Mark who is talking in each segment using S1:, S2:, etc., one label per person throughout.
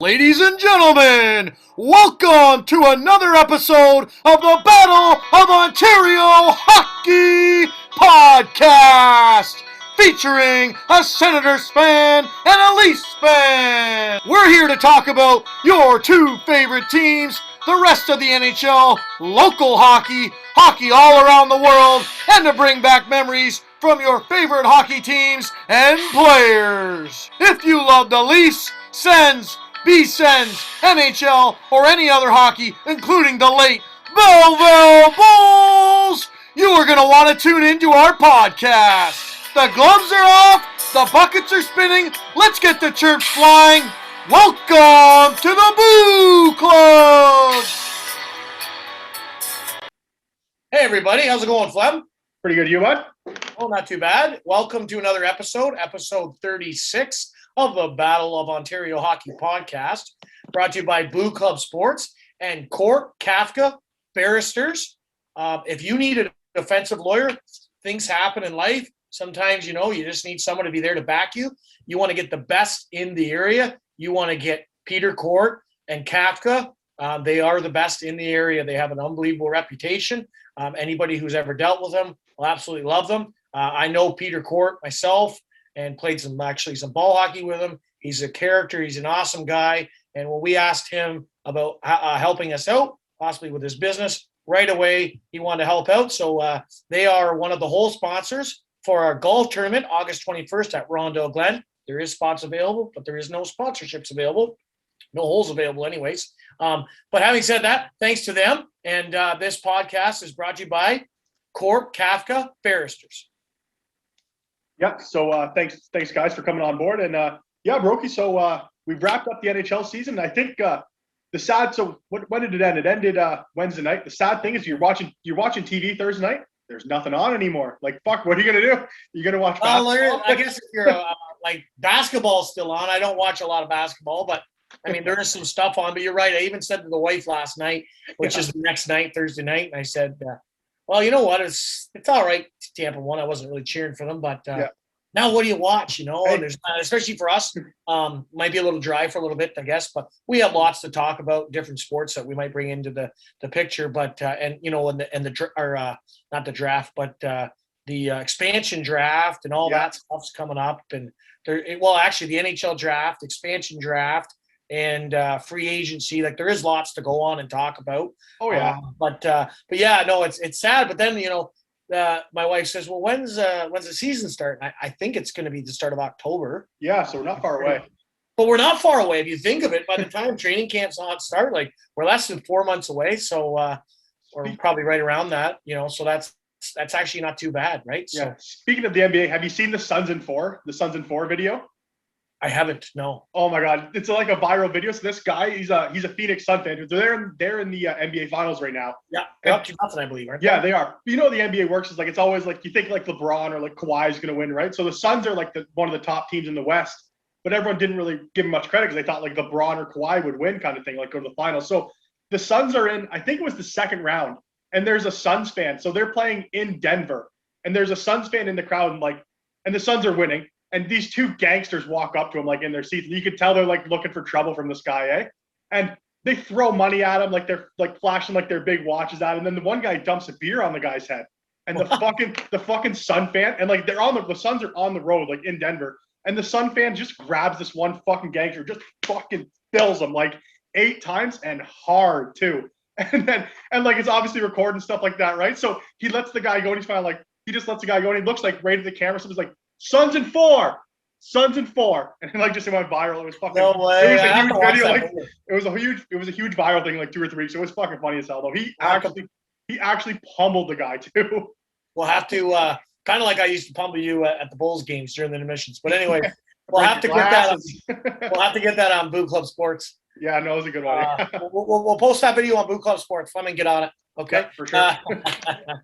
S1: Ladies and gentlemen, welcome to another episode of the Battle of Ontario Hockey Podcast, featuring a Senators fan and a Leafs fan. We're here to talk about your two favorite teams, the rest of the NHL, local hockey, hockey all around the world, and to bring back memories from your favorite hockey teams and players. If you love the Leafs, Sens, B-Sens, NHL, or any other hockey, including the late Belleville Bulls, you are going to want to tune into our podcast. The gloves are off, the buckets are spinning, let's get the chirps flying. Welcome to the Boo Club! Hey everybody, how's it going, Flem?
S2: Pretty good, you bud?
S1: Oh, not too bad. Welcome to another episode 36 of the Battle of Ontario Hockey Podcast, brought to you by Boo Club Sports and Court Kafka Barristers. If you need a defensive lawyer, things happen in life. Sometimes, you just need someone to be there to back you. You want to get the best in the area. You want to get Peter Court and Kafka. They are the best in the area. They have an unbelievable reputation. Anybody who's ever dealt with them will absolutely love them. I know Peter Court myself and played some ball hockey with him. He's a character. He's an awesome guy. And when we asked him about helping us out, possibly with his business, right away he wanted to help out. So they are one of the whole sponsors for our golf tournament, August 21st at Rondell Glen. There is spots available, but there is no sponsorships available. No holes available anyways. But having said that, thanks to them. And this podcast is brought to you by Court Kafka Barristers.
S2: Yeah, so thanks guys for coming on board. And Brokey, so we've wrapped up the NHL season. I think when did it end? It ended Wednesday night. The sad thing is you're watching TV Thursday night. There's nothing on anymore. Like, fuck, what are you going to do? You're going to watch basketball?
S1: I guess if you're basketball's still on. I don't watch a lot of basketball, but I mean, there is some stuff on. But you're right. I even said to the wife last night, which is the next night, Thursday night, and I said, well, you know what? It's all right. Tampa won. I wasn't really cheering for them, but now what do you watch? And there's especially for us, might be a little dry for a little bit, I guess. But we have lots to talk about, different sports that we might bring into the picture. But not the draft, but the expansion draft and all that stuff's coming up. And the NHL draft, expansion draft, and free agency. Like, there is lots to go on and talk about.
S2: Oh yeah.
S1: But it's sad. But then my wife says, well, when's the season start? And I think it's going to be the start of October.
S2: Yeah, so we're not far away.
S1: But we're not far away if you think of it. By the time training camps start, we're less than 4 months away. So we're probably right around that. So that's actually not too bad, right?
S2: Yeah. So, speaking of the NBA, have you seen the Suns in 4 video?
S1: I haven't. No.
S2: Oh my God, it's like a viral video. So this guy, he's a Phoenix Sun fan. They're in the NBA Finals right now.
S1: Yeah, they're up to nothing, I believe. Aren't they?
S2: Yeah, they are. The NBA works is it's always you think LeBron or Kawhi is going to win, right? So the Suns are one of the top teams in the West, but everyone didn't really give them much credit because they thought LeBron or Kawhi would win, kind of thing, go to the finals. So the Suns are in. I think it was the second round, and there's a Suns fan. So they're playing in Denver, and there's a Suns fan in the crowd, and the Suns are winning. And these two gangsters walk up to him in their seats. And you could tell they're looking for trouble from this guy, eh? And they throw money at him, they're flashing their big watches at him. And then the one guy dumps a beer on the guy's head. And the fucking Sun fan, and the Suns are on the road, in Denver. And the Sun fan just grabs this one fucking gangster, just fucking fills him 8 times and hard too. And it's obviously recording stuff like that, right? So he lets the guy go, and he's finally he just lets the guy go, and he looks right at the camera. So he's Suns in 4, and just went viral. It was fucking. No way. It was a huge video. It was a huge viral thing 2 or 3 weeks. So it was fucking funny as hell though. He actually pummeled the guy too.
S1: We'll have to kind of like I used to pummel you at the Bulls games during the intermissions. But anyway, we'll have to get that. We'll have to get that on Boo Club Sports.
S2: Yeah, no, it was a good one.
S1: We'll post that video on Boo Club Sports. Let me get on it. Okay,
S2: yeah, for sure.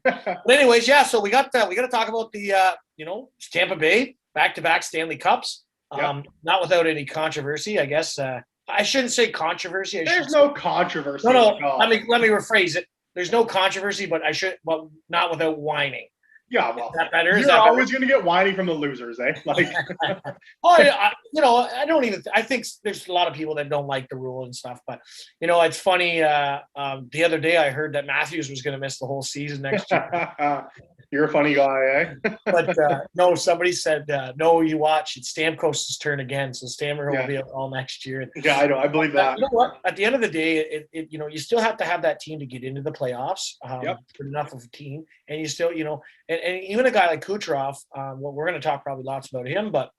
S1: But anyways, so we got to talk about the Tampa Bay back-to-back Stanley Cups. Not without any controversy, I guess. I shouldn't say controversy.
S2: There's no controversy.
S1: No. Let me rephrase it. There's no controversy, but not without whining.
S2: Yeah, well,
S1: Is that better? Is
S2: you're
S1: that better?
S2: always going to get whiny from the losers, eh? Like,
S1: I don't even. I think there's a lot of people that don't like the rule and stuff, but it's funny. The other day I heard that Matthews was going to miss the whole season next year.
S2: you're a funny guy, eh?
S1: But no, somebody said no. You watch, it's Stamkos' turn again, so Stammer will be out all next year.
S2: Yeah, I know. I believe that.
S1: You know what? At the end of the day, you still have to have that team to get into the playoffs.
S2: Yep.
S1: For enough of a team, and you still, and even a guy like Kucherov. Well, we're going to talk probably lots about him, but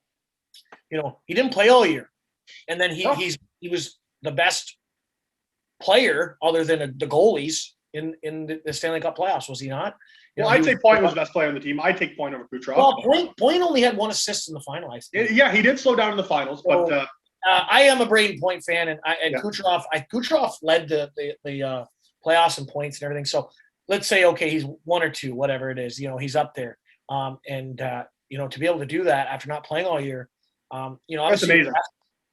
S1: he didn't play all year, and then he was the best player other than the goalies in the Stanley Cup playoffs, was he not?
S2: Well, I'd say Point was the best player on the team. I'd take Point over Kucherov.
S1: Well, Point only had 1 assist in the final, I think.
S2: Yeah, he did slow down in the finals, but
S1: I am a Braden Point fan, and
S2: Yeah.
S1: Kucherov led the playoffs and points and everything. So let's say, okay, he's 1 or 2, whatever it is. He's up there, and to be able to do that after not playing all year,
S2: that's
S1: obviously
S2: amazing.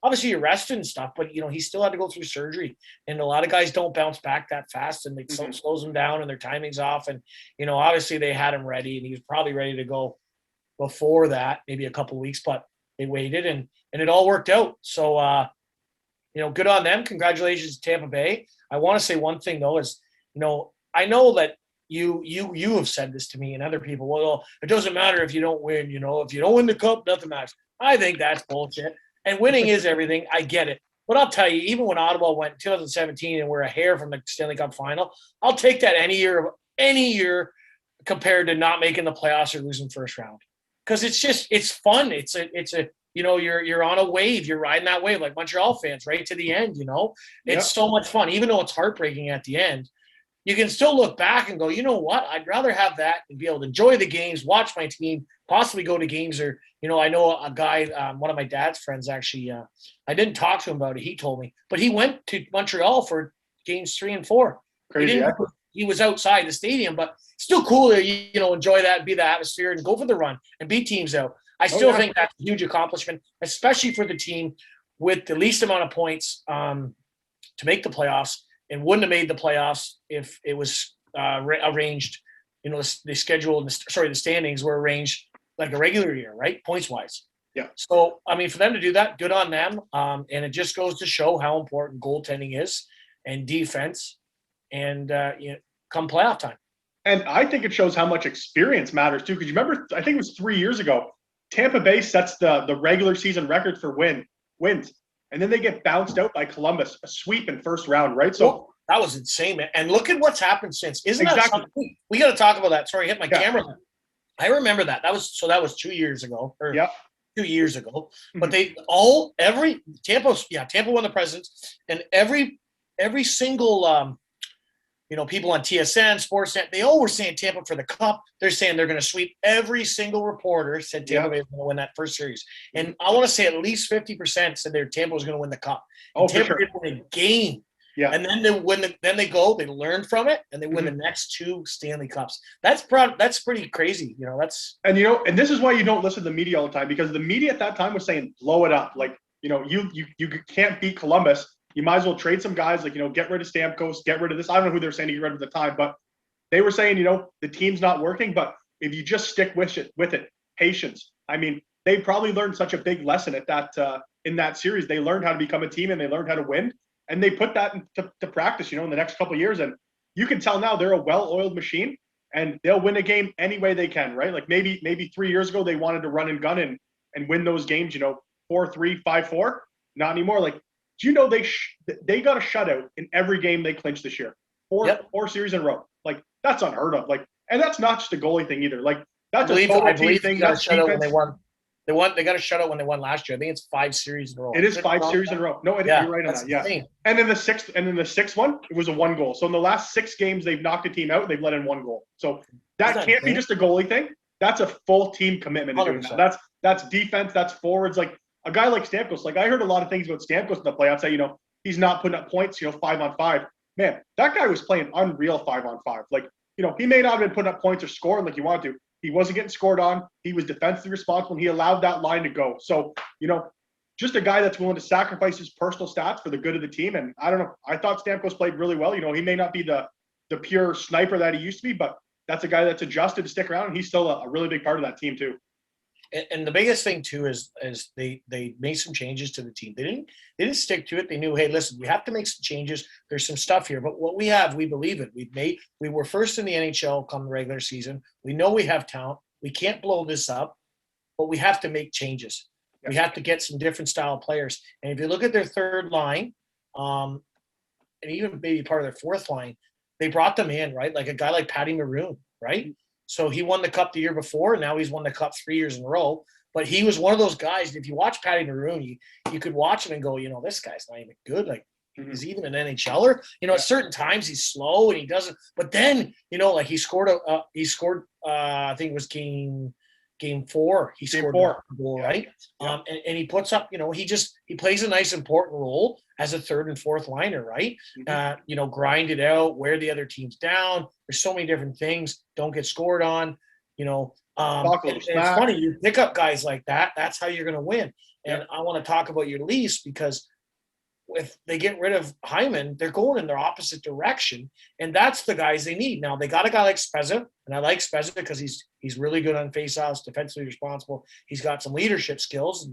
S1: obviously you're rested and stuff, but he still had to go through surgery, and a lot of guys don't bounce back that fast, and it slows them down, and their timing's off, and obviously they had him ready, and he was probably ready to go before that, maybe a couple of weeks, but they waited, and it all worked out. So good on them. Congratulations to Tampa Bay. I want to say one thing though is, I know that you have said this to me and other people. Well, it doesn't matter if you don't win. If you don't win the cup, nothing matters. I think that's bullshit. And winning is everything. I get it. But I'll tell you, even when Ottawa went in 2017 and we're a hair from the Stanley Cup final, I'll take that any year compared to not making the playoffs or losing first round. Because it's fun. It's a you're on a wave. You're riding that wave like Montreal fans right to the end. It's so much fun. Even though it's heartbreaking at the end, you can still look back and go, you know what? I'd rather have that and be able to enjoy the games, watch my team, possibly go to games. Or, I know a guy, one of my dad's friends actually, I didn't talk to him about it. He told me, but he went to Montreal for games 3 and 4.
S2: Crazy.
S1: He was outside the stadium, but still cool to, enjoy that, be the atmosphere and go for the run and beat teams out. I still think that's a huge accomplishment, especially for the team with the least amount of points to make the playoffs, and wouldn't have made the playoffs if it was arranged. The schedule, the standings were arranged like a regular year, right? Points wise.
S2: Yeah.
S1: So, for them to do that, good on them. And it just goes to show how important goaltending is and defense and come playoff time.
S2: And I think it shows how much experience matters too. Because you remember, I think it was 3 years ago, Tampa Bay sets the regular season record for wins. And then they get bounced out by Columbus, a sweep in first round, right? So
S1: that was insane, man. And look at what's happened since. Isn't that something? We got to talk about that. Sorry, I hit my camera. I remember that. That was 2 years ago. Or 2 years ago. But Tampa won the Presidents, and every single people on TSN, Sportsnet, they all were saying Tampa for the Cup. They're saying they're going to sweep. Every single reporter said Tampa Bay was going to win that first series. And I want to say at least 50% said Tampa was going to win the Cup. Tampa didn't win a game. Yeah. And then they learn from it, and they win the next 2 Stanley Cups. That's pretty crazy.
S2: And this is why you don't listen to the media all the time, because the media at that time was saying blow it up. Like, you can't beat Columbus. You might as well trade some guys, like, get rid of Stamkos, get rid of this. I don't know who they're saying to get rid of at the time, but they were saying, the team's not working, but if you just stick with it, patience. They probably learned such a big lesson at that in that series. They learned how to become a team, and they learned how to win, and they put that to practice, in the next couple of years. And you can tell now they're a well-oiled machine, and they'll win a game any way they can, right? Like maybe 3 years ago they wanted to run and gun and win those games, 4-3, 5-4. Not anymore. Like, do you know they got a shutout in every game they clinched this year? Four series in a row. Like, that's unheard of. Like, and that's not just a goalie thing either. Like, that's a total team thing.
S1: That's shutout when they won. They got a shutout when they won last year. I think it's 5 series in a row.
S2: It is 5 series in a row. No, you're right on that. Yeah.
S1: Insane.
S2: And then the sixth one, it was a 1 goal. So in the last 6 games, they've knocked a team out. They've let in 1 goal. So that can't be just a goalie thing. That's a full team commitment to doing that. That's defense. That's forwards. Like, a guy like Stamkos. Like, I heard a lot of things about Stamkos in the playoffs. That he's not putting up points. 5-on-5. Man, that guy was playing unreal 5-on-5. Like, he may not have been putting up points or scoring like he wanted to. He wasn't getting scored on. He was defensively responsible, and he allowed that line to go. So, just a guy that's willing to sacrifice his personal stats for the good of the team. And I don't know. I thought Stamkos played really well. He may not be the pure sniper that he used to be, but that's a guy that's adjusted to stick around, and he's still a really big part of that team too.
S1: And the biggest thing too is they made some changes to the team. They didn't stick to it. They knew, hey, listen, we have to make some changes. There's some stuff here, but what we have, we believe it. We were first in the NHL come the regular season. We know we have talent. We can't blow this up, but we have to make changes. We have to get some different style of players. And if you look at their third line, and even maybe part of their fourth line, they brought them in, right? Like a guy like Patty Maroon, right? So he won the Cup the year before, and now he's won the Cup 3 years in a row. But he was one of those guys, if you watch Patty Maroon, you could watch him and go, this guy's not even good. Like, is he even an NHLer? At certain times he's slow and he doesn't. But then, like he scored, I think it was game 4. He scored a goal, right?
S2: Yeah.
S1: And he puts up, he plays a nice important role as a third and fourth liner, right? Grind it out, wear the other teams down. There's so many different things. Don't get scored on, and it's funny, you pick up guys like that. That's how you're going to win. And I want to talk about your Leafs because if they get rid of Hyman, they're going in their opposite direction, and that's the guys they need. Now they got a guy like Spezza, and I like Spezza because he's really good on faceoffs, defensively responsible. He's got some leadership skills,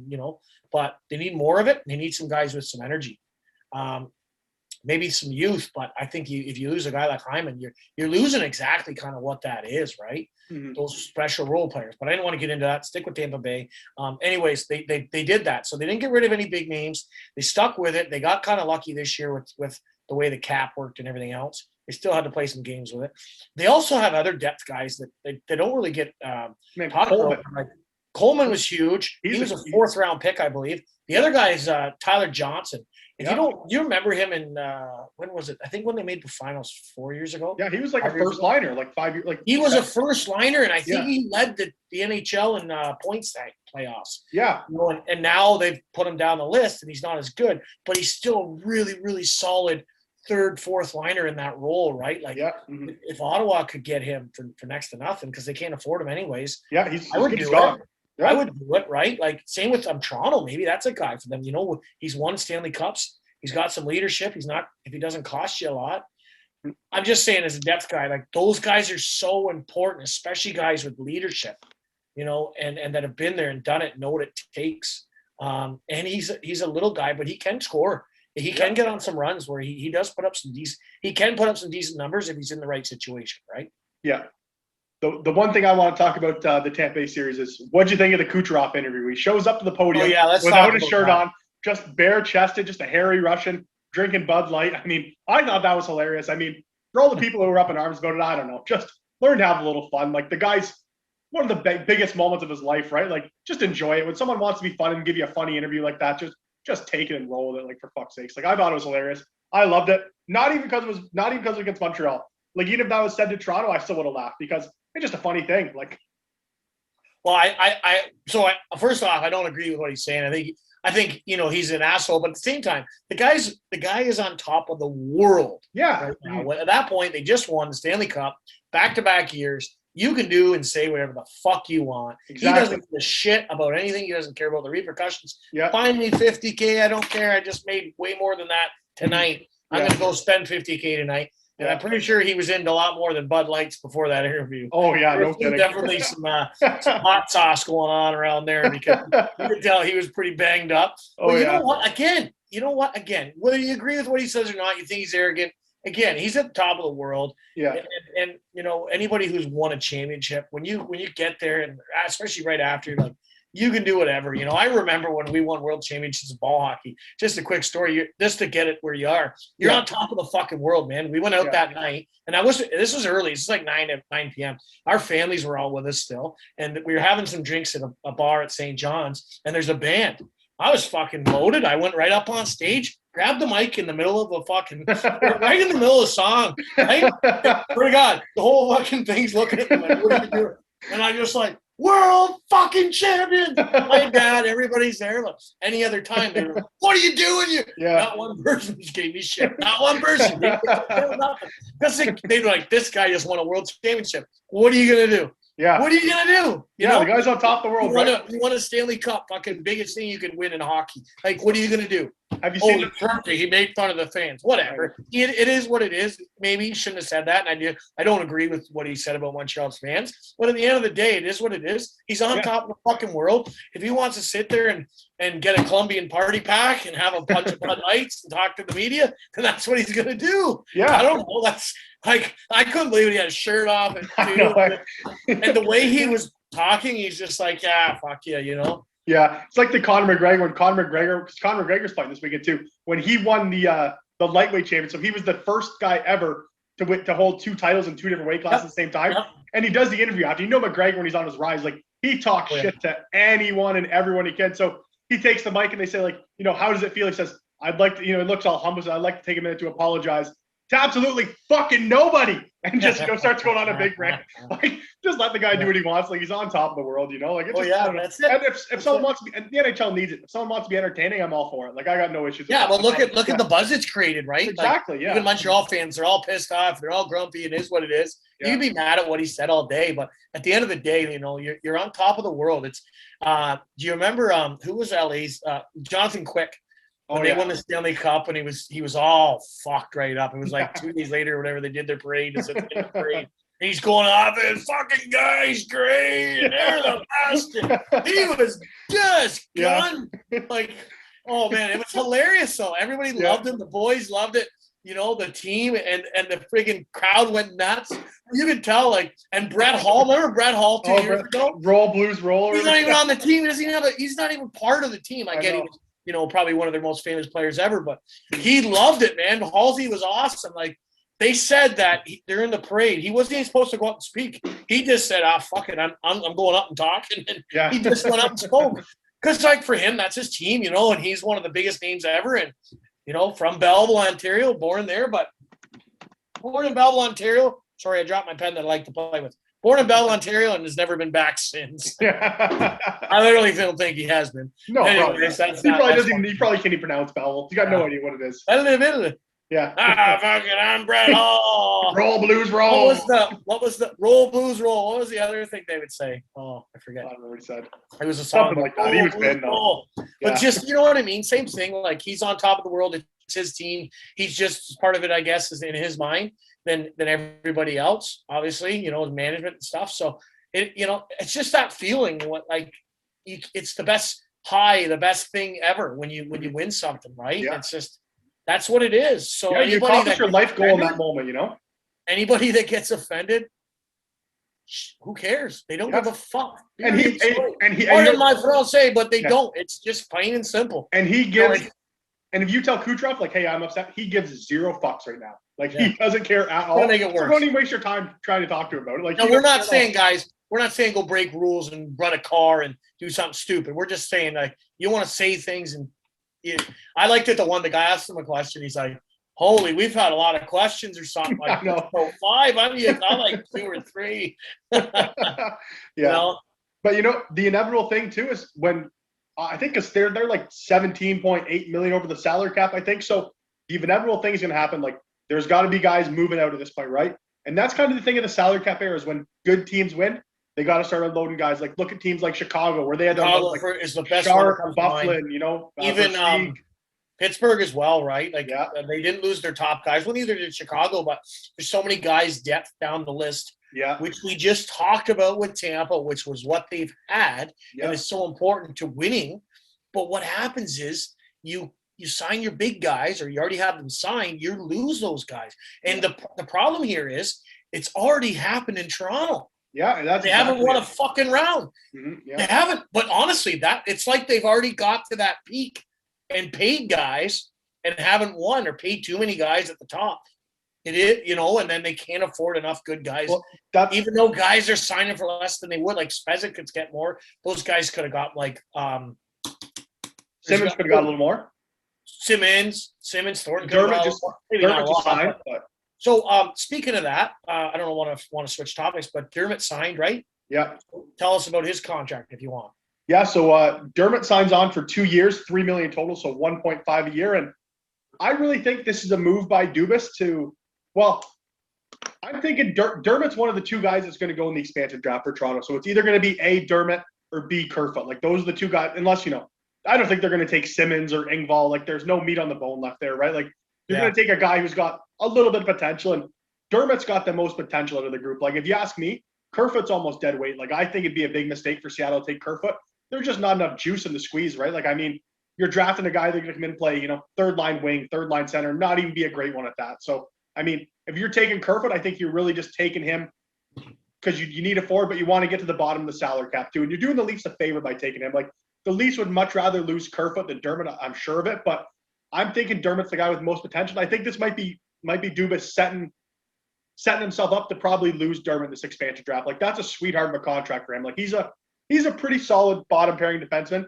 S1: but they need more of it. They need some guys with some energy, maybe some youth. But I think if you lose a guy like Hyman, you're losing exactly kind of what that is, right? Mm-hmm. Those special role players. But I didn't want to get into that. Stick with Tampa Bay. Anyways, they did that. So they didn't get rid of any big names. They stuck with it. They got kind of lucky this year with the way the cap worked and everything else. They still had to play some games with it. They also have other depth guys that they don't really get talked about. Like Coleman was huge. He was a 4th-round pick, I believe. The other guy is Tyler Johnson. If you remember him in when was it? I think when they made the finals 4 years ago.
S2: Yeah, he was like a first liner, like 5 years. Like
S1: he was a first liner, and I think he led the NHL in points playoffs.
S2: Yeah,
S1: and now they've put him down the list, and he's not as good, but he's still a really, really solid third, fourth liner in that role, right? Like if Ottawa could get him for next to nothing because they can't afford him anyways.
S2: Yeah,
S1: I would do it. Yeah. I would do it, right? Like same with Toronto. Maybe that's a guy for them. He's won Stanley Cups. He's got some leadership. He's not, if he doesn't cost you a lot. I'm just saying as a depth guy, like those guys are so important, especially guys with leadership, and that have been there and done it, know what it takes. And he's a little guy, but he can score. He can get on some runs where he does put up some decent numbers if he's in the right situation, right?
S2: Yeah. The one thing I want to talk about the Tampa Bay series is what do you think of the Kucherov interview? He shows up to the podium without his shirt on, just bare-chested, just a hairy Russian, drinking Bud Light. I mean, I thought that was hilarious. I mean, for all the people who were up in arms about it, I don't know. Just learn to have a little fun. Like the guy's one of the biggest moments of his life, right? Like just enjoy it. When someone wants to be fun and give you a funny interview like that, just take it and roll with it. Like for fuck's sakes. Like I thought it was hilarious. I loved it. Not even because it was against Montreal. Like even if that was said to Toronto, I still would have laughed because it's just a funny thing. Like,
S1: well, so first off, I don't agree with what he's saying. I think he's an asshole, but at the same time, the guy is on top of the world.
S2: Yeah.
S1: Right now. At that point, they just won the Stanley Cup back-to-back years. You can do and say whatever the fuck you want. Exactly. He doesn't give a shit about anything. He doesn't care about the repercussions.
S2: Yeah.
S1: Find me $50K. I don't care. I just made way more than that tonight. I'm going to go spend $50K tonight. And I'm pretty sure he was into a lot more than Bud Lights before that interview.
S2: Oh, yeah, no kidding.
S1: Definitely some hot sauce going on around there because you could tell he was pretty banged up.
S2: Oh,
S1: but you know what? Again, whether you agree with what he says or not, you think he's arrogant. Again, he's at the top of the world.
S2: Yeah.
S1: And anybody who's won a championship, when you get there, and especially right after, you're like, you can do whatever. I remember when we won world championships in ball hockey. Just a quick story, just to get it where you are. You're on top of the fucking world, man. We went out that night, and this was early. This was like 9 p.m. Our families were all with us still, and we were having some drinks at a bar at St. John's, and there's a band. I was fucking loaded. I went right up on stage, grabbed the mic in the middle of a fucking, right in the middle of the song, right? Swear to God, the whole fucking thing's looking at me like, what are you doing? And I just like, world fucking champion. My dad, everybody's there. Like, any other time, they were like, what are you doing? Not one person just gave me shit. Not one person. Because they're like, this guy just won a world championship. What are you going to do?
S2: Yeah.
S1: What are you going to do?
S2: The guy's on top of the world.
S1: You won a Stanley Cup, fucking biggest thing you can win in hockey. Like, what are you gonna do?
S2: Have you seen
S1: He made fun of the fans. Whatever. It is what it is. Maybe he shouldn't have said that. And I don't agree with what he said about Montreal's fans. But at the end of the day, it is what it is. He's on top of the fucking world. If he wants to sit there and get a Colombian party pack and have a bunch of Bud Lights and talk to the media, then that's what he's gonna do.
S2: Yeah.
S1: I don't know. That's like, I couldn't believe he had a shirt off and the way he was talking, he's just like, yeah, fuck yeah,
S2: Yeah, it's like the Conor McGregor because Conor McGregor's fighting this weekend too. When he won the lightweight championship, he was the first guy ever to hold 2 titles in 2 different weight classes at the same time. Yep. And he does the interview after. McGregor, when he's on his rise, like, he talks shit to anyone and everyone he can. So he takes the mic and they say, like, how does it feel? He says, I'd like to, he looks all humble. So I'd like to take a minute to apologize to absolutely fucking nobody, and just starts going on a big rant. Like, just let the guy do what he wants. Like, he's on top of the world, Like, it's
S1: that's it.
S2: And if someone wants to be, and the NHL needs it. If someone wants to be entertaining, I'm all for it. Like, I got no issues.
S1: Yeah, but look at the buzz it's created, right?
S2: Exactly.
S1: Even Montreal fans, they're all pissed off. They're all grumpy. It is what it is. You can be mad at what he said all day, but at the end of the day, you're on top of the world. It's do you remember who was LA's Jonathan Quick? When they won the Stanley Cup, and he was all fucked right up. It was like 2 days later or whatever, they did their parade. And he's going off, and fucking guy's great, and they're the best. And he was just gone. Like, oh man, it was hilarious though. Everybody loved him. The boys loved it. The team and the friggin' crowd went nuts. You could tell, like, and Brett Hall. Remember Brett Hall 2 years ago?
S2: Roll Blues Roller.
S1: He's not even on the team. He doesn't even he's not even part of the team. I get he was, probably one of their most famous players ever, but he loved it, man. Halsey was awesome. Like, they said that during the parade, he wasn't even supposed to go up and speak. He just said, fuck it, I'm going up and talking. And he just went up and spoke. Because, like, for him, that's his team, and he's one of the biggest names ever. And, from Belleville, Ontario, born there, but born in Belleville, Ontario. Sorry, I dropped my pen that I like to play with. Born in Belleville, Ontario, and has never been back since. I literally don't think he has been.
S2: No, anyways, he probably can't even pronounce Belleville. You got no idea what it is.
S1: I live in Italy.
S2: Yeah.
S1: Fucking, I'm Brett Hall.
S2: Roll Blues Roll.
S1: What was the Roll Blues Roll? What was the other thing they would say? Oh, I forget.
S2: I don't know what he said.
S1: It was a song.
S2: Something like that. He was been though.
S1: But just, you know what I mean? Same thing. Like, he's on top of the world. It's his team. He's just part of it, I guess, is in his mind than everybody else, obviously, his management and stuff. So it's just that feeling it's the best high, the best thing ever when you win something, right?
S2: Yeah.
S1: It's just, that's what it is. So
S2: you accomplish your life goal in that moment,
S1: Anybody that gets offended, who cares? They don't give a fuck.
S2: And he
S1: my fiance, but they don't. It's just plain and simple.
S2: And he gives. And if you tell Kucherov, like, hey, I'm upset, he gives 0 fucks right now. Like, he doesn't care at all.
S1: Make it worse.
S2: So don't even waste your time trying to talk to him about it. Like,
S1: no, we're not saying, guys, we're not saying go break rules and run a car and do something stupid. We're just saying, like, you want to say things. And I liked it. The guy asked him a question. He's like, holy, we've had a lot of questions or something. Like,
S2: no.
S1: So 5, I like 2 or 3.
S2: Yeah. But, the inevitable thing, too, is when I think they're like 17.8 million over the salary cap, I think. So the inevitable thing is going to happen. Like, there's got to be guys moving out at this point, right? And that's kind of the thing of the salary cap era is when good teams win, they got to start unloading guys. Like, look at teams like Chicago, where they had
S1: is the best
S2: Sharp, Bufflin,
S1: even Pittsburgh as well, right? Like, they didn't lose their top guys. Well, neither did Chicago, but there's so many guys depth down the list.
S2: Yeah,
S1: which we just talked about with Tampa, which was what they've had, and it's so important to winning. But what happens is you sign your big guys, or you already have them signed, you lose those guys. And the problem here is it's already happened in Toronto.
S2: Yeah,
S1: they haven't won a fucking round.
S2: Mm-hmm,
S1: They haven't. But honestly, it's like they've already got to that peak and paid guys and haven't won, or paid too many guys at the top. It is, and then they can't afford enough good guys.
S2: Well,
S1: even though guys are signing for less than they would, like Spezza could get more. Those guys could have got like
S2: Simmons could have got a little more.
S1: Simmons, Thornton.
S2: Dermott just signed.
S1: So speaking of that, I don't want to switch topics, but Dermott signed, right?
S2: Yeah.
S1: Tell us about his contract if you want.
S2: Yeah. So Dermott signs on for 2 years, $3 million total, so 1.5 a year, and I really think this is a move by Dubas to. Well, I'm thinking Dermott's one of the two guys that's going to go in the expansion draft for Toronto. So it's either going to be A, Dermott, or B, Kerfoot. Like those are the two guys, unless, I don't think they're going to take Simmons or Engvall. Like there's no meat on the bone left there, right? Like you're going to take a guy who's got a little bit of potential, and Dermott's got the most potential out of the group. Like if you ask me, Kerfoot's almost dead weight. Like I think it'd be a big mistake for Seattle to take Kerfoot. There's just not enough juice in the squeeze, right? Like, I mean, you're drafting a guy that's going to come in and play, third line wing, third line center, not even be a great one at that. So, I mean, if you're taking Kerfoot, I think you're really just taking him because you need a forward, but you want to get to the bottom of the salary cap too. And you're doing the Leafs a favor by taking him. Like the Leafs would much rather lose Kerfoot than Dermott. I'm sure of it, but I'm thinking Dermott's the guy with most potential. I think this might be Dubas setting himself up to probably lose Dermott in this expansion draft. Like that's a sweetheart of a contract for him. Like he's a pretty solid bottom pairing defenseman.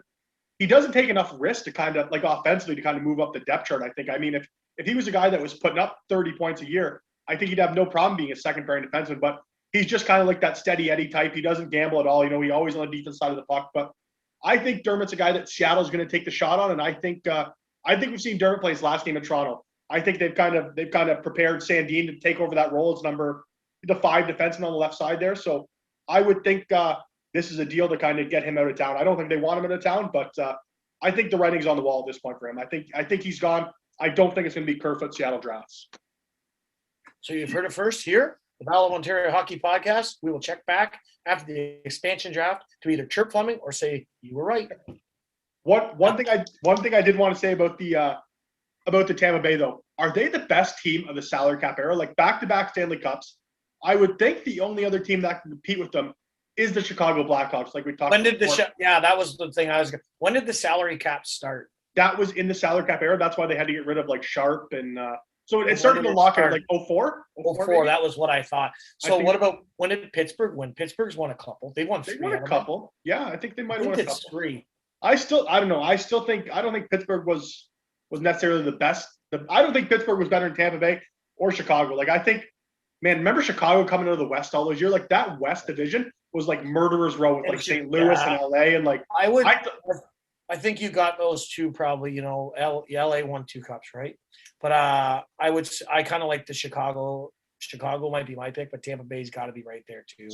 S2: He doesn't take enough risk to kind of like offensively to kind of move up the depth chart. I think. I mean, if he was a guy that was putting up 30 points a year, I think he'd have no problem being a second pairing defenseman. But he's just kind of like that steady Eddie type. He doesn't gamble at all. He always on the defense side of the puck. But I think Dermott's a guy that Seattle's going to take the shot on, and I think we've seen Dermott play his last game in Toronto. I think they've kind of prepared Sandin to take over that role as the 5 defenseman on the left side there. So I would think this is a deal to kind of get him out of town. I don't think they want him out of town, but I think the writing's on the wall at this point for him. I think he's gone. I don't think it's going to be Kerfoot Seattle drafts.
S1: So you've heard it first here, the Battle of Ontario Hockey Podcast. We will check back after the expansion draft to either chirp Fleming or say you were right.
S2: One thing I did want to say about the Tampa Bay though, are they the best team of the salary cap era? Like back-to-back Stanley Cups. I would think the only other team that can compete with them is the Chicago Blackhawks. Like we talked.
S1: When did that was the thing I was. When did the salary cap start?
S2: That was in the salary cap era. That's why they had to get rid of like Sharp and. So it started to lock in like 04?
S1: 04, that was what I thought. So what about when did Pittsburgh win? Pittsburgh's won a couple. They won 3.
S2: They won a couple. Yeah, I think they might have won a couple.
S1: 3.
S2: I don't know. I don't think Pittsburgh was necessarily the best. I don't think Pittsburgh was better than Tampa Bay or Chicago. Like I think, man, remember Chicago coming out of the West all those years? Like that West division was like murderer's row with like St. Louis and LA and like.
S1: I think you got those two probably. LA won 2 cups, right? But I kind of like the Chicago. Chicago might be my pick, but Tampa Bay's got to be right there too.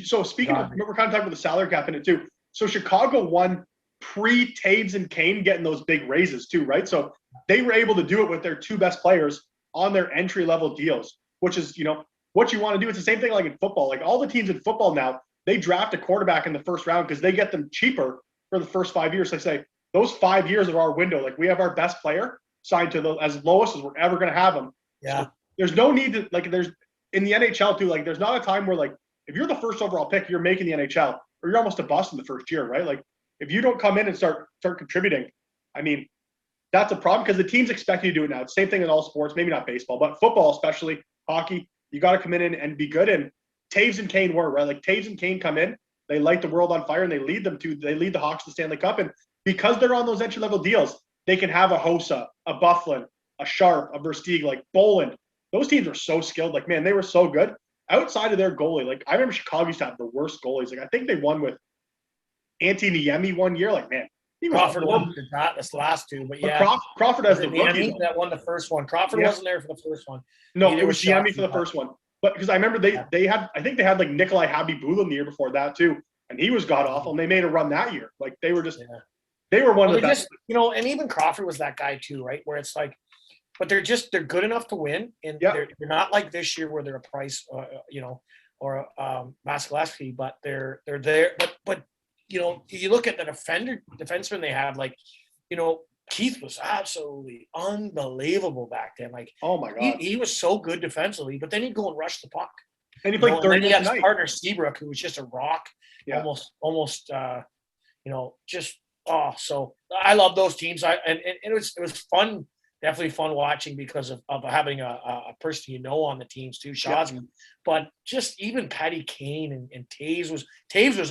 S2: So speaking of, we're kind of talking about the salary cap in it too. So Chicago won pre-Taves and Kane getting those big raises too, right? So they were able to do it with their 2 best players on their entry-level deals, which is, what you want to do. It's the same thing like in football. Like all the teams in football now, they draft a quarterback in the first round because they get them cheaper for the first 5 years. They say, those 5 years of our window, like we have our best player signed to as lowest as we're ever going to have them.
S1: Yeah.
S2: So there's no need to, like, there's in the NHL too, like there's not a time where like, if you're the first overall pick, you're making the NHL or you're almost a bust in the first year, right? Like if you don't come in and start contributing, I mean, that's a problem because the teams expect you to do it now. It's the same thing in all sports, maybe not baseball, but football, especially hockey, you got to come in and be good. And Taves and Kane were, right? Like Taves and Kane come in, they light the world on fire and they lead the Hawks to the Stanley Cup. And because they're on those entry level deals, they can have a Hossa, a Bufflin, a Sharp, a Versteeg, like Boland. Those teams are so skilled. Like, man, they were so good. Outside of their goalie, like I remember Chicago used to have the worst goalies. Like I think they won with Antti Niemi one year. Like, man, he was
S1: Crawford won this last 2, but yeah.
S2: But Crawford has the rookie
S1: that won the first one. Crawford wasn't there for the first one.
S2: No, it was Niemi for the first one. But because I remember they had like Nikolai Habibulin the year before that too, and he was god awful, and they made a run that year. Like they were just they were one of the best.
S1: And even Crawford was that guy too, right? Where it's like, but they're good enough to win, and they're not like this year where they're a Price, or Vasilevsky, but they're there. But you look at the defenseman they have, like, Keith was absolutely unbelievable back then. Like,
S2: oh my god,
S1: he was so good defensively, but then he'd go and rush the puck.
S2: And he played 30
S1: minutes. He had his partner Seabrook, who was just a rock, almost. So I love those teams. And it was fun. Definitely fun watching because of having a person on the teams too, Shawsky. But just even Patty Kane and Taves was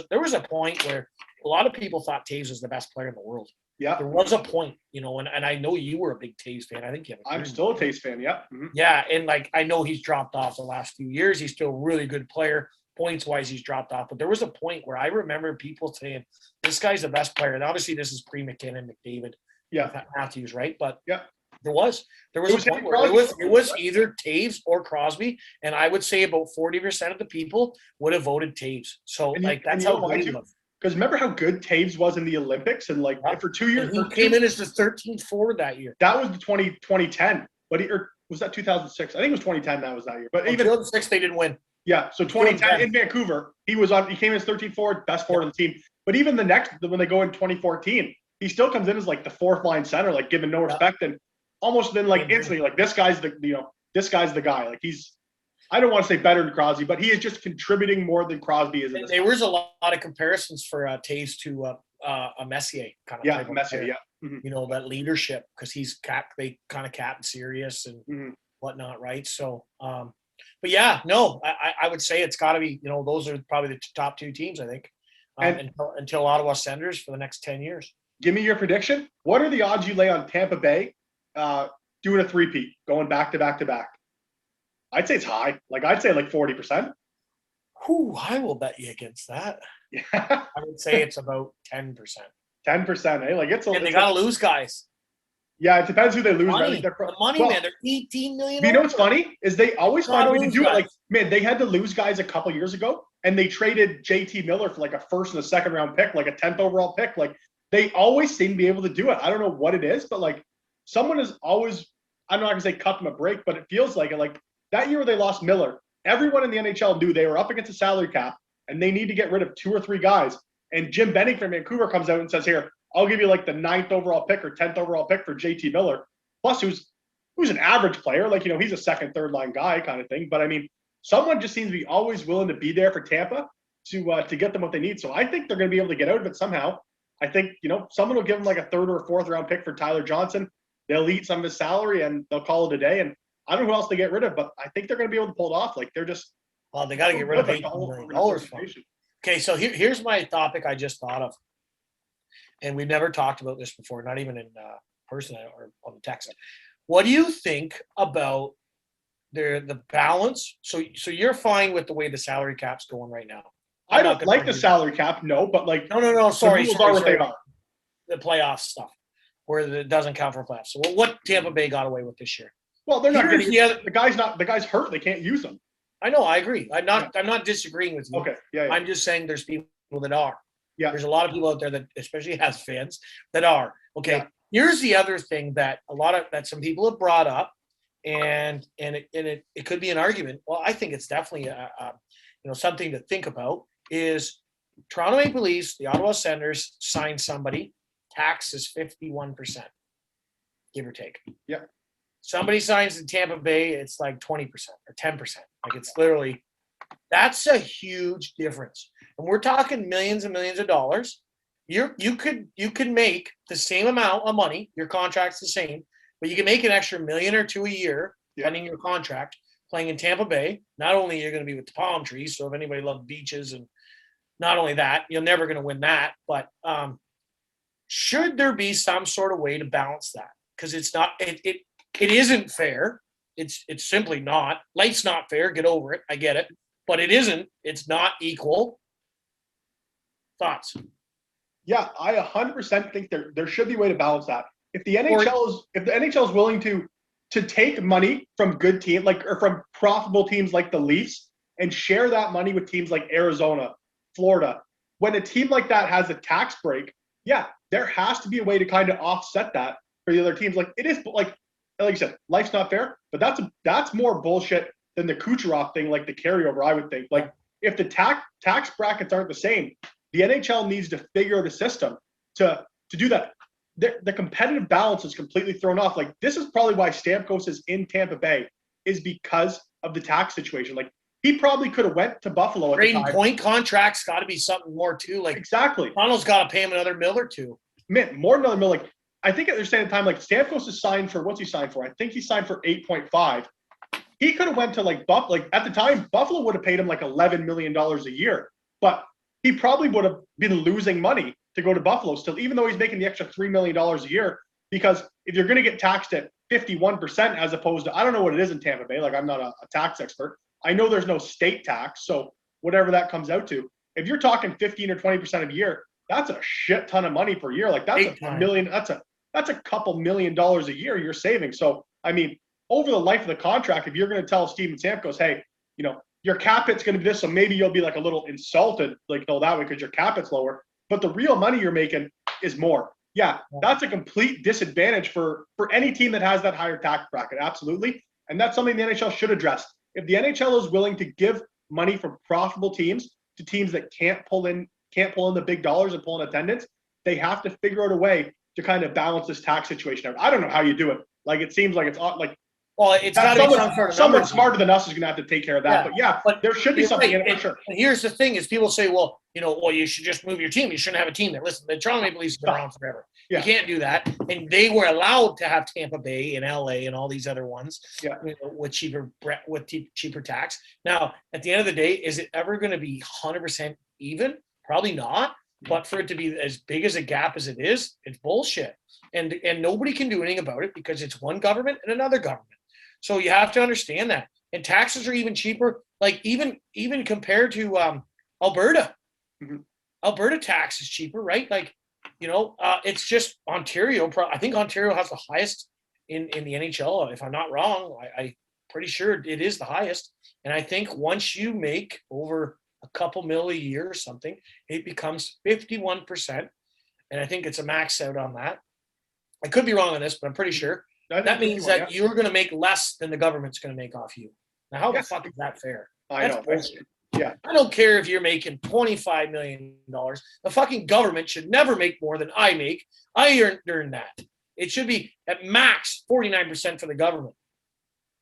S1: there was a point where a lot of people thought Taves was the best player in the world.
S2: Yeah.
S1: There was a point, and I know you were a big Taves fan. I think you have.
S2: I'm still a Taves fan, yeah. Mm-hmm.
S1: Yeah, and like I know he's dropped off the last few years. He's still a really good player. Points wise, he's dropped off. But there was a point where I remember people saying, this guy's the best player. And obviously this is pre-McKinnon, McDavid, Matthews, right? But There was
S2: It
S1: a
S2: was him
S1: point
S2: and
S1: where
S2: Crosby.
S1: it was either Taves or Crosby, and I would say about 40% of the people would have voted Taves. So
S2: And
S1: like that's
S2: you know
S1: how
S2: why
S1: good he
S2: too?
S1: was.
S2: Because remember how good Taves was in the Olympics, and like
S1: Yeah.
S2: for 2 years,
S1: And he came in as the 13th forward that year.
S2: that was the 2010, but or was that 2006? I think it was 2010. That was that year. But
S1: Well,
S2: even
S1: 2006 they didn't win.
S2: yeah, so 2010 in Vancouver, he was on. He came in as 13th forward, best forward on the team. But even the next when they go in 2014, he still comes in as like the fourth line center, like given no respect, and almost then like instantly like this guy's the guy. Like he's I don't want to say better than Crosby, but he is just contributing more than Crosby is.
S1: There was a lot of comparisons for Taves to a Messier kind of.
S2: Yeah, Messier. Yeah.
S1: Mm-hmm. You know, that leadership because he's they kind of cat and serious and whatnot, right? So, but yeah, no, I would say it's got to be. You know, those are probably the top two teams I think until Ottawa Senators for the next 10 years.
S2: Give me your prediction. What are the odds you lay on Tampa Bay doing a three-peat, going back to back to back? I'd say it's high. Like I'd say like 40%.
S1: Whew, I will bet you against that.
S2: Yeah.
S1: I would say it's about 10%.
S2: 10%, eh? Like it's
S1: and they got to lose guys.
S2: Yeah, it depends who they lose.
S1: Money, the money, man. They're 18 million.
S2: You know what's funny is they always find a way to do
S1: guys.
S2: it. Like, man, they had to lose guys a couple years ago, and they traded JT Miller for like a first and a second round pick, like a 10th overall pick. Like, they always seem to be able to do it. I don't know what it is, but like, someone is always. I'm not gonna say cut them a break, but it feels like it. Like that year where they lost Miller, everyone in the NHL knew they were up against a salary cap, and they need to get rid of 2 or 3 guys. And Jim Benning from Vancouver comes out and says, "Here, I'll give you like the 9th overall pick or 10th overall pick for JT Miller." Plus, who's an average player, like, you know, he's a second, third line guy kind of thing. But I mean, someone just seems to be always willing to be there for Tampa to get them what they need. So I think they're going to be able to get out of it somehow. I think, you know, someone will give them like a 3rd or 4th round pick for Tyler Johnson. They'll eat some of his salary and they'll call it a day. And I don't know who else they get rid of, but I think they're going to be able to pull it off. Like they're just.
S1: Well, they got to get rid of $18 million. Okay, so here's my topic I just thought of, and we've never talked about this before, not even in person or on the text. What do you think about the balance? So you're fine with the way the salary cap's going right now?
S2: I don't like the salary cap, no, but like
S1: no. Sorry,
S2: the rules are what they are.
S1: The playoff stuff, where it doesn't count for playoffs. So what Tampa Bay got away with this year?
S2: Well, they're not getting the guy's hurt. They can't use him.
S1: I know. I agree. I'm not disagreeing with you.
S2: Okay. Yeah.
S1: I'm just saying there's people that are.
S2: Yeah.
S1: There's a lot of people out there that, especially as fans, that are. Okay. Yeah. Here's the other thing that some people have brought up, and it could be an argument. Well, I think it's definitely something to think about. Is Toronto Maple Leafs, the Ottawa Senators sign somebody, tax is 51%, give or take.
S2: Yeah.
S1: Somebody signs in Tampa Bay, it's like 20% or 10%. Like it's literally, that's a huge difference. And we're talking millions and millions of dollars. You could make the same amount of money. Your contract's the same, but you can make an extra $1 million or $2 million a year, depending your contract, playing in Tampa Bay. Not only you're going to be with the palm trees, so if anybody loves beaches, and not only that, you're never going to win that. But should there be some sort of way to balance that? Because it's not. It isn't fair. It's simply not. Life's not fair. Get over it. I get it. But it isn't. It's not equal. Thoughts?
S2: Yeah, I 100% think there should be a way to balance that. If the NHL is willing to take money from good teams or from profitable teams like the Leafs and share that money with teams like Arizona, Florida, when a team like that has a tax break, yeah, there has to be a way to kind of offset that for the other teams. Like it is, like you said, life's not fair, but that's more bullshit than the Kucherov thing, like the carryover. I would think, like if the tax brackets aren't the same, the NHL needs to figure out a system to do that. The competitive balance is completely thrown off. Like this is probably why Stamkos is in Tampa Bay, is because of the tax situation. Like he probably could have went to Buffalo at the time.
S1: Point contracts got to be something more too. Like
S2: exactly,
S1: Toronto's got to pay him another $1 million or $2 million.
S2: Man, more than another $1 million. Like I think at the same time, like Stamkos is signed for what's he signed for? I think he signed for 8.5. He could have went to like at the time Buffalo would have paid him like $11 million a year, but he probably would have been losing money to go to Buffalo still, even though he's making the extra $3 million a year. Because if you're going to get taxed at 51% as opposed to, I don't know what it is in Tampa Bay. Like I'm not a tax expert. I know there's no state tax, so whatever that comes out to, if you're talking 15 or 20% of a year, that's a shit ton of money per year. Like that's $1 million. That's that's a couple $1 million a year you're saving. So, I mean, over the life of the contract, if you're going to tell Steven Stamkos, hey, your cap hit's going to be this, so maybe you'll be like a little insulted, like, no, that way because your cap hit's lower. But the real money you're making is more. Yeah, that's a complete disadvantage for any team that has that higher tax bracket. Absolutely. And that's something the NHL should address. If the NHL is willing to give money from profitable teams to teams that can't pull in the big dollars and pull in attendance, they have to figure out a way to kind of balance this tax situation out. I don't know how you do it. Like, it seems like it's like,
S1: well, it's got to be some sort of
S2: someone smarter than us is going to have to take care of that. But there should be something in it for sure.
S1: And here's the thing: is people say, well, you should just move your team. You shouldn't have a team there. Listen, the Toronto Maple Leafs have been around forever. Yeah. You can't do that. And they were allowed to have Tampa Bay and LA and all these other ones with cheaper tax. Now, at the end of the day, is it ever going to be 100% even? Probably not. But for it to be as big as a gap as it is, it's bullshit. And nobody can do anything about it because it's one government and another government. So you have to understand that. And taxes are even cheaper, like even compared to Alberta. Mm-hmm. Alberta tax is cheaper, right? Like, it's just Ontario. I think Ontario has the highest in the NHL. If I'm not wrong, I'm pretty sure it is the highest. And I think once you make over a couple mil a year or something, it becomes 51%. And I think it's a max out on that. I could be wrong on this, but I'm pretty sure. That means that you're going to make less than the government's going to make off you. Now, how the fuck is that fair? That's bullshit.
S2: Yeah.
S1: I don't care if you're making $25 million. The fucking government should never make more than I make. I earn that. It should be at max 49% for the government.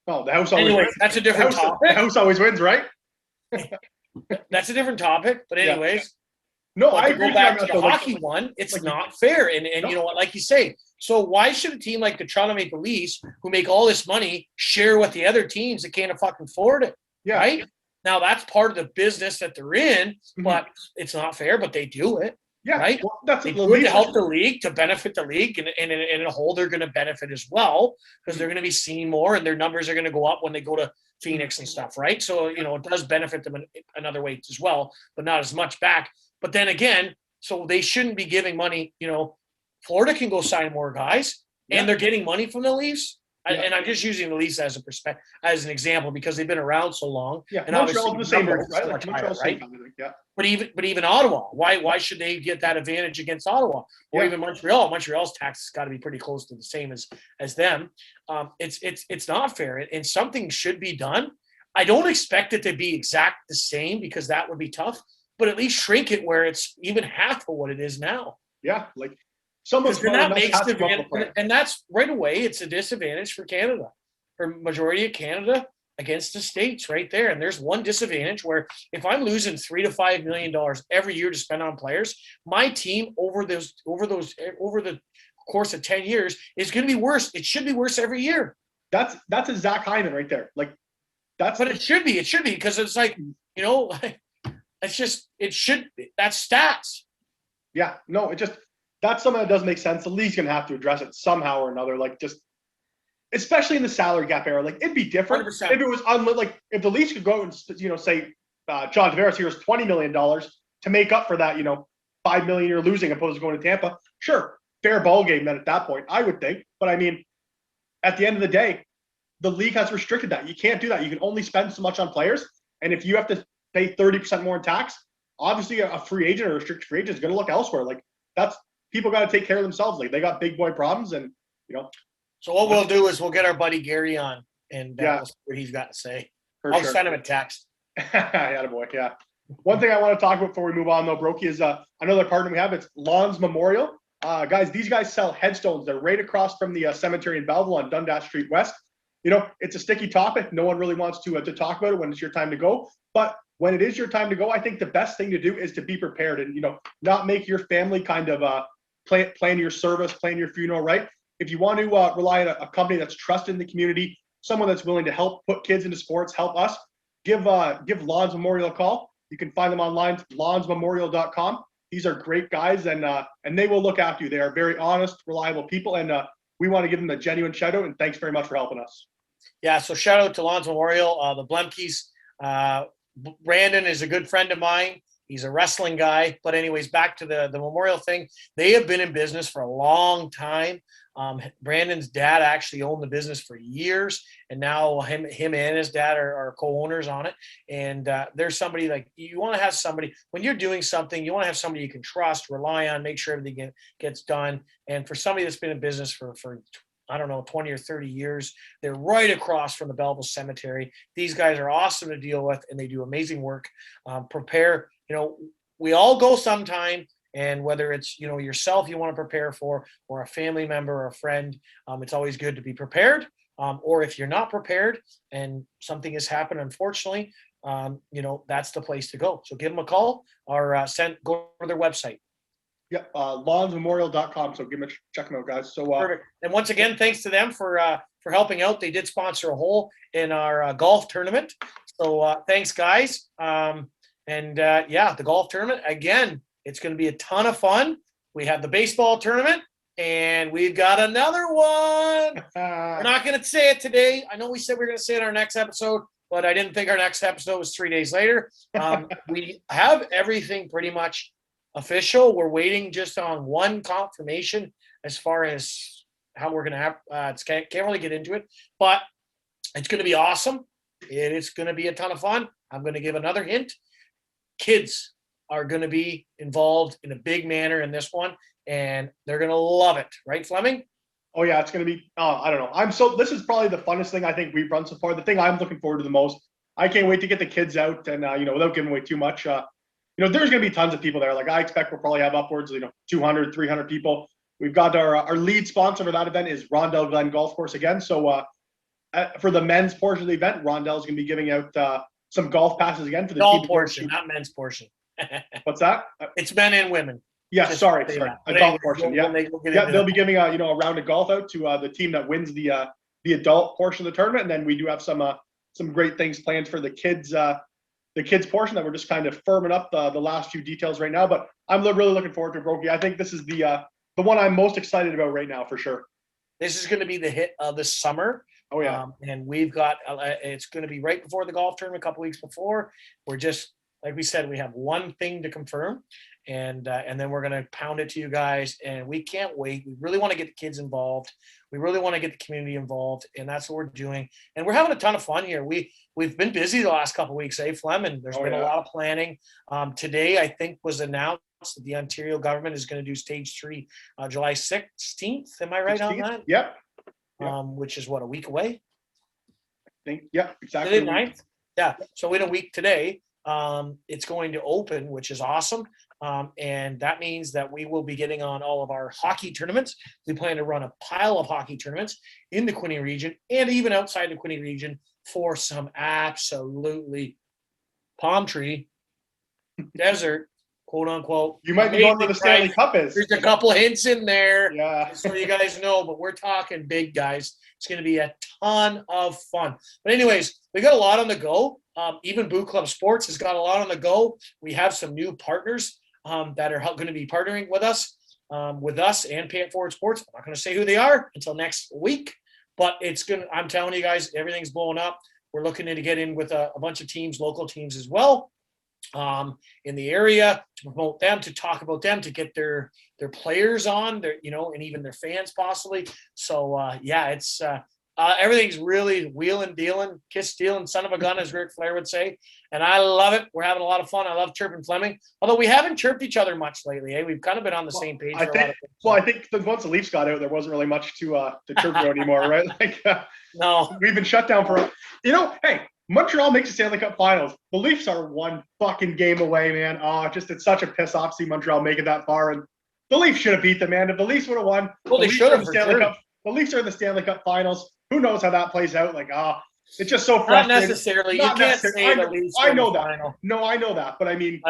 S2: Oh, the House always wins.
S1: That's a different topic.
S2: The House always wins, right?
S1: That's a different topic. But anyways.
S2: Yeah. No, I agree.
S1: Go back to the hockey one. It's not fair. And you know what? Like you say, so why should a team like the Toronto Maple Leafs, who make all this money, share with the other teams that can't fucking afford it? Yeah. Right? Now, that's part of the business that they're in, but it's not fair, but they do it. Yeah. Right? Well, they do it to help the league, to benefit the league, and in a whole, they're going to benefit as well because they're going to be seen more and their numbers are going to go up when they go to Phoenix and stuff, right? So, it does benefit them in another way as well, but not as much back. But then again, so they shouldn't be giving money. Florida can go sign more guys, and they're getting money from the Leafs. And I'm just using the Leafs as an example because they've been around so long. Yeah, and
S2: Montreal's the same, right?
S1: Right? Yeah. But even Ottawa, why should they get that advantage against Ottawa or even Montreal? Montreal's tax has got to be pretty close to the same as them. It's not fair, and something should be done. I don't expect it to be exact the same because that would be tough. But at least shrink it where it's even half of what it is now.
S2: Yeah, like someone's
S1: that makes and that's right away. It's a disadvantage for Canada, for majority of Canada against the States, right there. And there's one disadvantage where if I'm losing $3 to $5 million every year to spend on players, my team over the course of 10 years is going to be worse. It should be worse every year.
S2: That's a Zach Hyman right there. Like
S1: but it should be because it's like that's stats.
S2: Yeah, no, that's something that doesn't make sense. The league's gonna have to address it somehow or another. Like, just especially in the salary gap era, like it'd be different 100%. If it was like if the Leafs could go and say John Tavares, here's $20 million to make up for that $5 million you're losing opposed to going to Tampa. Sure, fair ball game then at that point, I would think. But I mean, at the end of the day, the league has restricted that. You can't do that. You can only spend so much on players, and if you have to pay 30% more in tax, obviously a free agent or a restricted free agent is going to look elsewhere. Like, that's people got to take care of themselves. Like, they got big boy problems, and
S1: So what we'll do is we'll get our buddy Gary on, and we'll see what he's got to say. I'll send him a text.
S2: Attaboy, yeah. One thing I want to talk about before we move on, though, Brokey, is another partner we have. It's Lawns Memorial. Guys, these guys sell headstones. They're right across from the cemetery in Belleville on Dundas Street West. It's a sticky topic. No one really wants to talk about it when it's your time to go. But when it is your time to go, I think the best thing to do is to be prepared and, not make your family kind of plan your service, plan your funeral, right? If you want to rely on a company that's trusted in the community, someone that's willing to help put kids into sports, help us, give Lawns Memorial a call. You can find them online, lawnsmemorial.com. These are great guys, and they will look after you. They are very honest, reliable people, and we want to give them a genuine shout out, and thanks very much for helping us.
S1: Yeah, so shout out to Lawns Memorial, the Blemkes. Brandon is a good friend of mine. He's a wrestling guy. But anyways, back to the memorial thing. They have been in business for a long time. Brandon's dad actually owned the business for years, and now him and his dad are co-owners on it. And there's somebody like you want to have somebody when you're doing something, you want to have somebody you can trust, rely on, make sure everything gets done. And for somebody that's been in business for I don't know, 20 or 30 years. They're right across from the Belleville Cemetery. These guys are awesome to deal with, and they do amazing work. Prepare, we all go sometime, and whether it's, yourself you want to prepare for, or a family member or a friend, it's always good to be prepared. Or if you're not prepared and something has happened, unfortunately, that's the place to go. So give them a call or go to their website.
S2: Yeah, lawnsmemorial.com. So check them out, guys. So
S1: perfect. And once again, thanks to them for helping out. They did sponsor a hole in our golf tournament. So thanks, guys. The golf tournament again. It's going to be a ton of fun. We have the baseball tournament, and we've got another one. We're not going to say it today. I know we said we were going to say it in our next episode, but I didn't think our next episode was 3 days later. We have everything pretty much official. We're waiting just on one confirmation as far as how we're going to have. Can't really get into it, but it's going to be awesome. It is going to be a ton of fun. I'm going to give another hint. Kids are going to be involved in a big manner in this one, and they're going to love it. Right, Fleming?
S2: Oh, yeah, it's going to be, I don't know. This is probably the funnest thing I think we've run so far. The thing I'm looking forward to the most. I can't wait to get the kids out and, without giving away too much, there's going to be tons of people there. Like I expect we'll probably have upwards of, 200, 300 people. We've got our lead sponsor for that event is Rondell Glen Golf Course again. So for the men's portion of the event, Rondell's going to be giving out some golf passes again for the
S1: golf portion, not men's portion.
S2: What's that?
S1: It's men and women.
S2: Yeah, sorry. A golf portion. Yeah, they'll be giving a round of golf out to the team that wins the adult portion of the tournament, and then we do have some great things planned for the kids. The kids portion that we're just kind of firming up the last few details right now, but I'm really looking forward to Brokey. I think this is the one I'm most excited about right now for sure.
S1: This is going to be the hit of the summer.
S2: Oh yeah,
S1: and we've got it's going to be right before the golf tournament, a couple weeks before. We're just like we said, we have one thing to confirm, and then we're going to pound it to you guys, and we can't wait. We really want to get the kids involved. We really want to get the community involved, and that's what we're doing. And we're having a ton of fun here. We've been busy the last couple of weeks, Flem? And there's been a lot of planning. Today, I think, was announced that the Ontario government is going to do stage 3 July 16th. Am I right 16th? On that?
S2: Yep.
S1: Which is what, a week away?
S2: I think, yeah, exactly.
S1: 9th? Yeah. So in a week today, it's going to open, which is awesome. And that means that we will be getting on all of our hockey tournaments. We plan to run a pile of hockey tournaments in the Quinte region and even outside the Quinte region for some absolutely palm tree desert, quote unquote.
S2: You might be going where the Stanley Cup is.
S1: There's a couple hints in there.
S2: Yeah.
S1: So you guys know, but we're talking big, guys. It's going to be a ton of fun. But anyways, we got a lot on the go. Even Boot Club Sports has got a lot on the go. We have some new partners that are going to be partnering with us and Pay It Forward Sports. I'm not going to say who they are until next week, but I'm telling you guys, everything's blowing up. We're looking to get in with a bunch of teams, local teams as well, in the area, to promote them, to talk about them, to get their players on, and even their fans possibly. So it's everything's really wheeling, dealing, kiss stealing, son of a gun, as Ric Flair would say. And I love it. We're having a lot of fun. I love chirping Fleming. Although we haven't chirped each other much lately. We've kind of been on the same page.
S2: I think once the Leafs got out, there wasn't really much to chirp anymore, right?
S1: No,
S2: we've been shut down for. Hey, Montreal makes the Stanley Cup Finals. The Leafs are one fucking game away, man. It's such a piss off to see Montreal make it that far, and the Leafs should have beat them, man. If the Leafs would have won,
S1: they should have.
S2: The Leafs are in the Stanley Cup Finals. Who knows how that plays out? It's just so frustrating.
S1: Not necessarily. You can't say the Leafs.
S2: I know that. No, I know that. But I mean,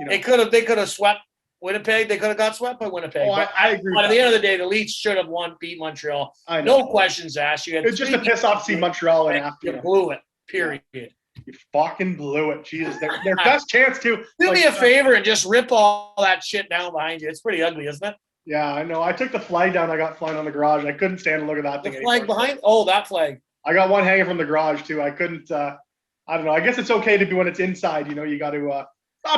S1: they could have swept Winnipeg. They could have got swept by Winnipeg.
S2: I agree.
S1: But at the end of the day, the Leafs should have beat Montreal. No questions asked.
S2: It's just a piss off to see Montreal and
S1: you blew it. Period.
S2: You fucking blew it. Jesus, their best chance to
S1: do me a favor and just rip all that shit down behind you. It's pretty ugly, isn't it?
S2: Yeah, I know. I took the flag down. I got flying on the garage. And I couldn't stand to look at that thing.
S1: The flag behind? Oh, that flag.
S2: I got one hanging from the garage too. I couldn't. I don't know. I guess it's okay to be when it's inside. You got to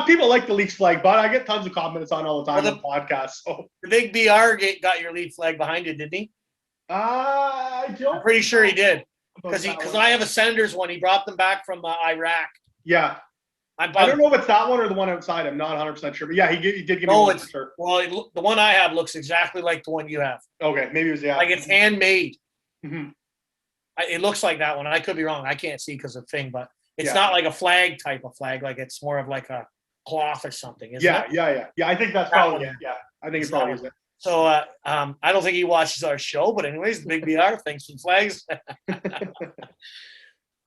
S2: People like the Leafs flag, but I get tons of comments on all the time
S1: Well,
S2: on podcasts. So
S1: the big BR got your Leaf flag behind it, didn't he?
S2: I
S1: I'm
S2: don't
S1: pretty sure he did.
S2: about that
S1: Because
S2: one.
S1: I have a Senators one. He brought them back from Iraq.
S2: Yeah.
S1: I'm
S2: I don't know if it's that one or the one outside. I'm not 100% sure. But yeah, he did give me one for sure.
S1: Well, the one I have looks exactly like the one you have.
S2: Okay, maybe it was, yeah.
S1: Like it's handmade.
S2: Mhm.
S1: It looks like that one. I could be wrong. I can't see because of the thing, but it's
S2: Yeah.
S1: not like a flag type of flag. Like it's more of like a cloth or something, isn't
S2: Yeah,
S1: it?
S2: yeah. I think that's
S1: That
S2: probably
S1: one.
S2: it. Yeah, I think it's
S1: It's that
S2: probably
S1: one.
S2: it.
S1: So I don't think he watches our show, but anyways, the big BR, thanks for the flags.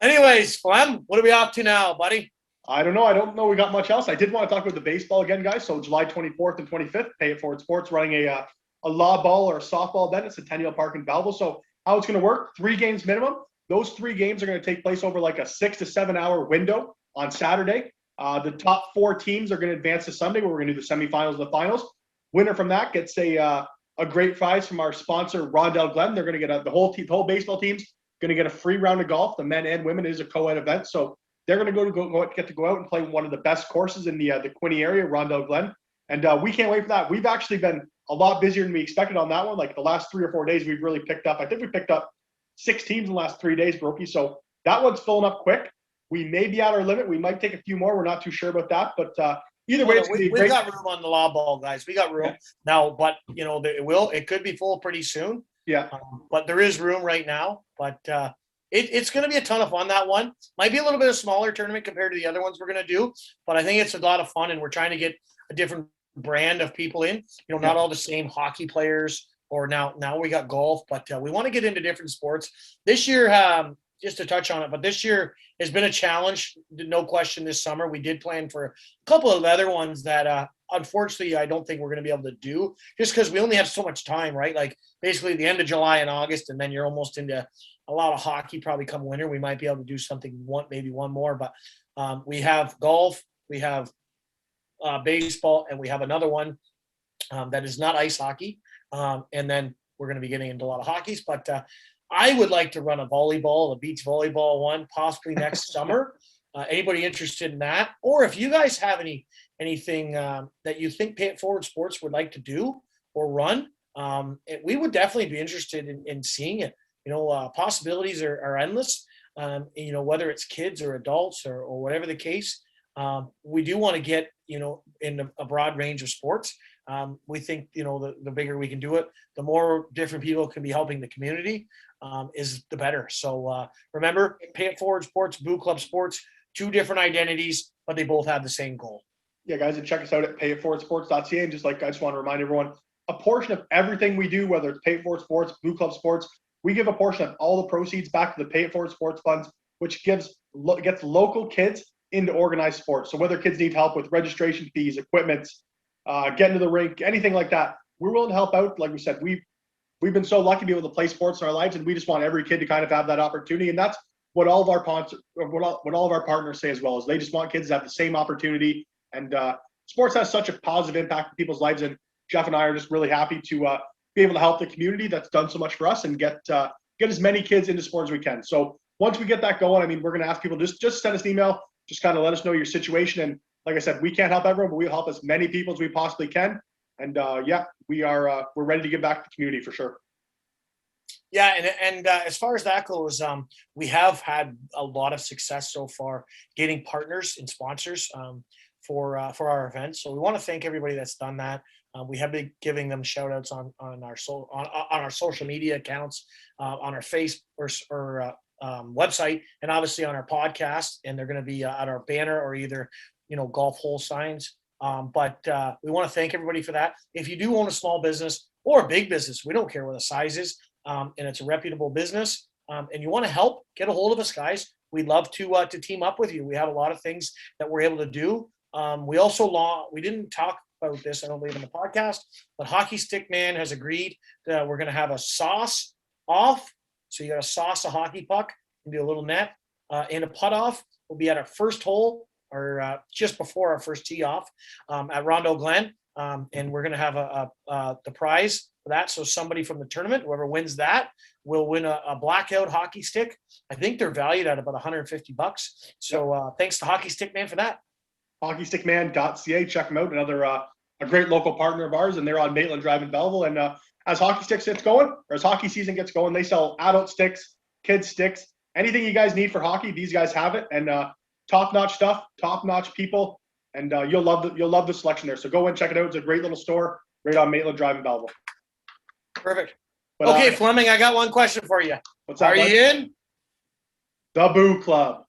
S1: Anyways, Flem, what are we up to now, buddy?
S2: I don't know. I don't know we got much else. I did want to talk about the baseball again, guys. So July 24th and 25th, Pay It Forward Sports running a law ball or a softball event at Centennial Park in Belleville. So how it's going to work, 3 games minimum. Those 3 games are going to take place over like a 6 to 7 hour window on Saturday. The top 4 teams are going to advance to Sunday, where we're going to do the semifinals and the finals. Winner from that gets a great prize from our sponsor, Rondell Glen. They're going to get the whole baseball team's going to get a free round of golf. The men and women is a co-ed event. So they're going to get to go out and play one of the best courses in the Quinte area, Rondell Glen. And we can't wait for that. We've actually been a lot busier than we expected on that one. Like the last 3 or 4 days, we've really picked up. I think we picked up 6 teams in the last 3 days, Brokey. So that one's filling up quick. We may be at our limit. We might take a few more. We're not too sure about that. But either way,
S1: we've got room on the law ball, guys. We got room now, but it could be full pretty soon.
S2: Yeah.
S1: But there is room right now. But it's going to be a ton of fun. That one might be a little bit of a smaller tournament compared to the other ones we're going to do, but I think it's a lot of fun, and we're trying to get a different brand of people in. Not all the same hockey players. Or now we got golf, but we want to get into different sports this year. Just to touch on it, but this year has been a challenge, no question. This summer we did plan for a couple of other ones that unfortunately I don't think we're going to be able to do, just because we only have so much time, right? Like basically the end of July and August, and then you're almost into a lot of hockey. Probably come winter we might be able to do something, maybe one more, but we have golf, we have baseball, and we have another one that is not ice hockey, and then we're going to be getting into a lot of hockeys, but I would like to run a volleyball, a beach volleyball one, possibly next summer. Anybody interested in that? Or if you guys have anything that you think Pay It Forward Sports would like to do or run, we would definitely be interested in seeing it. Possibilities are endless. Whether it's kids or adults or whatever the case, we do want to get in a broad range of sports. We think the bigger we can do it, the more different people can be helping the community, is the better. So remember, Pay It Forward Sports, Boo Club Sports, 2 different identities, but they both have the same goal.
S2: Yeah, guys, and check us out at payitforwardsports.ca. And I just want to remind everyone, a portion of everything we do, whether it's Pay It Forward Sports, Boo Club Sports, we give a portion of all the proceeds back to the Pay It Forward Sports funds, which gets local kids into organized sports. So whether kids need help with registration fees, equipment, getting to the rink, anything like that, we're willing to help out. Like we said, we've been so lucky to be able to play sports in our lives, and we just want every kid to kind of have that opportunity. And that's what all of our partners say as well, is they just want kids to have the same opportunity. And sports has such a positive impact in people's lives. And Jeff and I are just really happy to be able to help the community that's done so much for us and get as many kids into sports as we can. So once we get that going, we're going to ask people just send us an email, just kind of let us know your situation. And like I said, we can't help everyone, but we'll help as many people as we possibly can. And we're ready to give back to the community for sure.
S1: Yeah, and as far as that goes, we have had a lot of success so far getting partners and sponsors for our events. So we want to thank everybody that's done that. We have been giving them shout outs on our social media accounts, on our face or website, and obviously on our podcast. And they're going to be at our banner or either golf hole signs. But we want to thank everybody for that. If you do own a small business or a big business, we don't care what the size is, and it's a reputable business, and you want to help, get a hold of us, guys. We'd love to team up with you. We have a lot of things that we're able to do. We didn't talk about this, I don't believe, in the podcast, but Hockey Stick Man has agreed that we're going to have a sauce off. So you got to sauce a hockey puck and do a little net, and a putt off will be at our first hole, or just before our first tee off, at Rondell Glen. And we're going to have the prize for that. So somebody from the tournament, whoever wins that, will win a blackout hockey stick. I think they're valued at about $150. So thanks to Hockey Stick Man for that.
S2: hockeystickman.ca. Check them out. Another a great local partner of ours, and they're on Maitland Drive in Belleville. And as hockey sticks gets going, or as hockey season gets going, they sell adult sticks, kids sticks, anything you guys need for hockey. These guys have it, and top-notch stuff, top-notch people, and you'll love the selection there. So go and check it out. It's a great little store right on Maitland Drive in Belleville.
S1: Perfect.
S2: But,
S1: Okay, Fleming, I got one question for you.
S2: What's that?
S1: Are you in?
S2: The Boo Club.